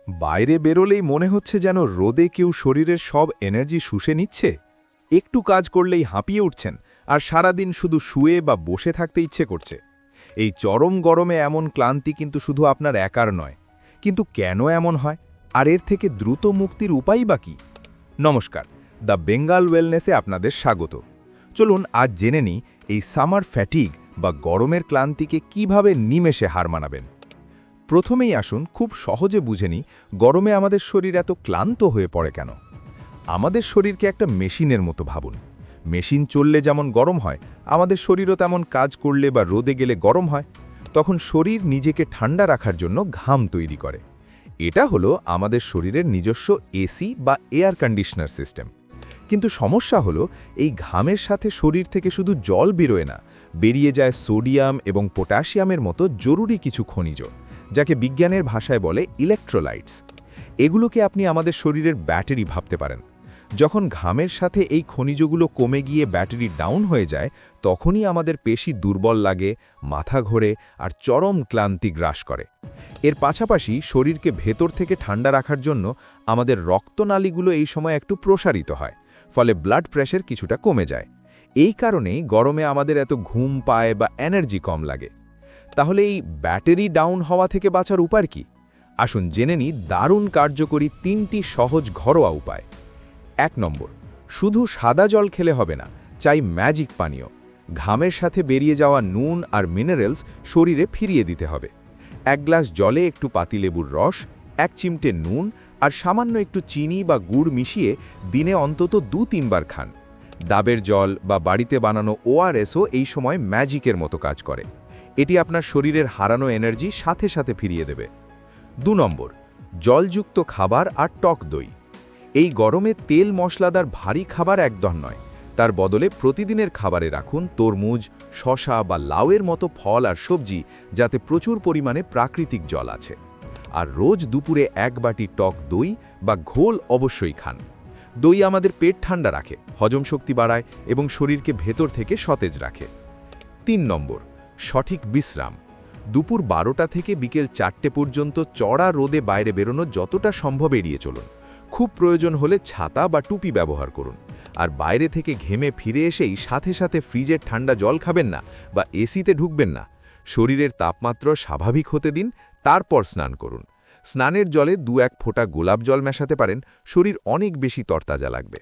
বাইরে বেরোলেই মনে হচ্ছে যেন রোদে কেউ শরীরের সব এনার্জি শুষে নিচ্ছে। একটু কাজ করলেই হাঁপিয়ে উঠছেন, আর সারাদিন শুধু শুয়ে বা বসে থাকতে ইচ্ছে করছে। এই চরম গরমে এমন ক্লান্তি কিন্তু শুধু আপনার একার নয়। কিন্তু কেন এমন হয়, আর এর থেকে দ্রুত মুক্তির উপায় বা কী? নমস্কার, দ্য বেঙ্গল ওয়েলনেসে আপনাদের স্বাগত। চলুন আজ জেনে নিই এই সামার ফ্যাটিগ বা গরমের ক্লান্তিকে কিভাবে নিমেষে হার মানাবেন। প্রথমেই আসুন খুব সহজে বুঝে নিই গরমে আমাদের শরীর এত ক্লান্ত হয়ে পড়ে কেন। আমাদের শরীরকে একটা মেশিনের মতো ভাবুন। মেশিন চললে যেমন গরম হয়, আমাদের শরীরও তেমন কাজ করলে বা রোদে গেলে গরম হয়। তখন শরীর নিজেকে ঠান্ডা রাখার জন্য ঘাম তৈরি করে। এটা হলো আমাদের শরীরের নিজস্ব এসি বা এয়ার কন্ডিশনার সিস্টেম। কিন্তু সমস্যা হলো, এই ঘামের সাথে শরীর থেকে শুধু জল বেরোয় না, বেরিয়ে যায় সোডিয়াম এবং পটাশিয়ামের মতো জরুরি কিছু খনিজ, যাকে বিজ্ঞানের ভাষায় বলে ইলেকট্রোলাইটস। এগুলোকে আপনি আমাদের শরীরের ব্যাটারি ভাবতে পারেন। যখন ঘামের সাথে এই খনিজগুলো কমে গিয়ে ব্যাটারি ডাউন হয়ে যায়, তখনই আমাদের পেশি দুর্বল লাগে, মাথা ঘোরে আর চরম ক্লান্তি গ্রাস করে। এর পাশাপাশি শরীরকে ভেতর থেকে ঠান্ডা রাখার জন্য আমাদের রক্তনালীগুলো এই সময় একটু প্রসারিত হয়, ফলে ব্লাড প্রেশার কিছুটা কমে যায়। এই কারণেই গরমে আমাদের এত ঘুম পায় বা এনার্জি কম লাগে। তাহলে এই ব্যাটারি ডাউন হওয়া থেকে বাঁচার উপায় কি? আসুন জেনে নিই দারুণ কার্যকরী 3টি সহজ ঘরোয়া উপায়। 1 নম্বর, শুধু সাদা জল খেলে হবে না, চাই ম্যাজিক পানীয়। ঘামের সাথে বেরিয়ে যাওয়া নুন আর মিনারেলস শরীরে ফিরিয়ে দিতে হবে। 1 গ্লাস জলে একটু পাতিলেবুর রস, 1 চিমটে নুন আর সামান্য একটু চিনি বা গুড় মিশিয়ে দিনে অন্তত 2-3 বার খান। ডাবের জল বা বাড়িতে বানানো ওআরএসও এই সময় ম্যাজিকের মতো কাজ করে। এটি আপনার শরীরের হারানো এনার্জি সাথে সাথে ফিরিয়ে দেবে। 2 নম্বর, জলযুক্ত খাবার আর টক দই। এই গরমে তেল মশলাদার ভারী খাবার একদম নয়। তার বদলে প্রতিদিনের খাবারে রাখুন তরমুজ, শসা বা লাউয়ের মতো ফল আর সবজি, যাতে প্রচুর পরিমাণে প্রাকৃতিক জল আছে। আর রোজ দুপুরে 1 বাটি টক দই বা ঘোল অবশ্যই খান। দই আমাদের পেট ঠান্ডা রাখে, হজম শক্তি বাড়ায় এবং শরীরকে ভেতর থেকে সতেজ রাখে। 3 নম্বর, সঠিক বিশ্রাম। দুপুর 12টা থেকে বিকেল 4টে পর্যন্ত চড়া রোদে বাইরে বেরোনো যতটা সম্ভব এড়িয়ে চলুন। খুব প্রয়োজন হলে ছাতা বা টুপি ব্যবহার করুন। আর বাইরে থেকে ঘেমে ফিরে এসেই সাথে সাথে ফ্রিজের ঠান্ডা জল খাবেন না বা এসিতে ঢুকবেন না। শরীরের তাপমাত্রা স্বাভাবিক হতে দিন, তারপর স্নান করুন। স্নানের জলে 2-1 ফোঁটা গোলাপ জল মেশাতে পারেন, শরীর অনেক বেশি তরতাজা লাগবে।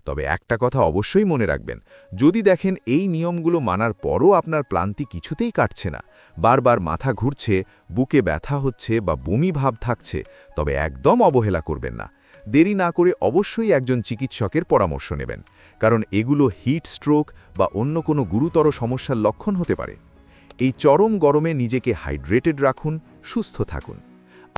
তবে একটা কথা অবশ্যই মনে রাখবেন, যদি দেখেন এই নিয়মগুলো মানার পরও আপনার ক্লান্তি কিছুতেই কাটছে না, বারবার মাথা ঘুরছে, বুকে ব্যথা হচ্ছে বা বমি ভাব থাকছে, তবে একদম অবহেলা করবেন না। দেরি না করে অবশ্যই একজন চিকিৎসকের পরামর্শ নেবেন, কারণ এগুলো হিট স্ট্রোক বা অন্য কোনো গুরুতর সমস্যার লক্ষণ হতে পারে। এই চরম গরমে নিজেকে হাইড্রেটেড রাখুন, সুস্থ থাকুন।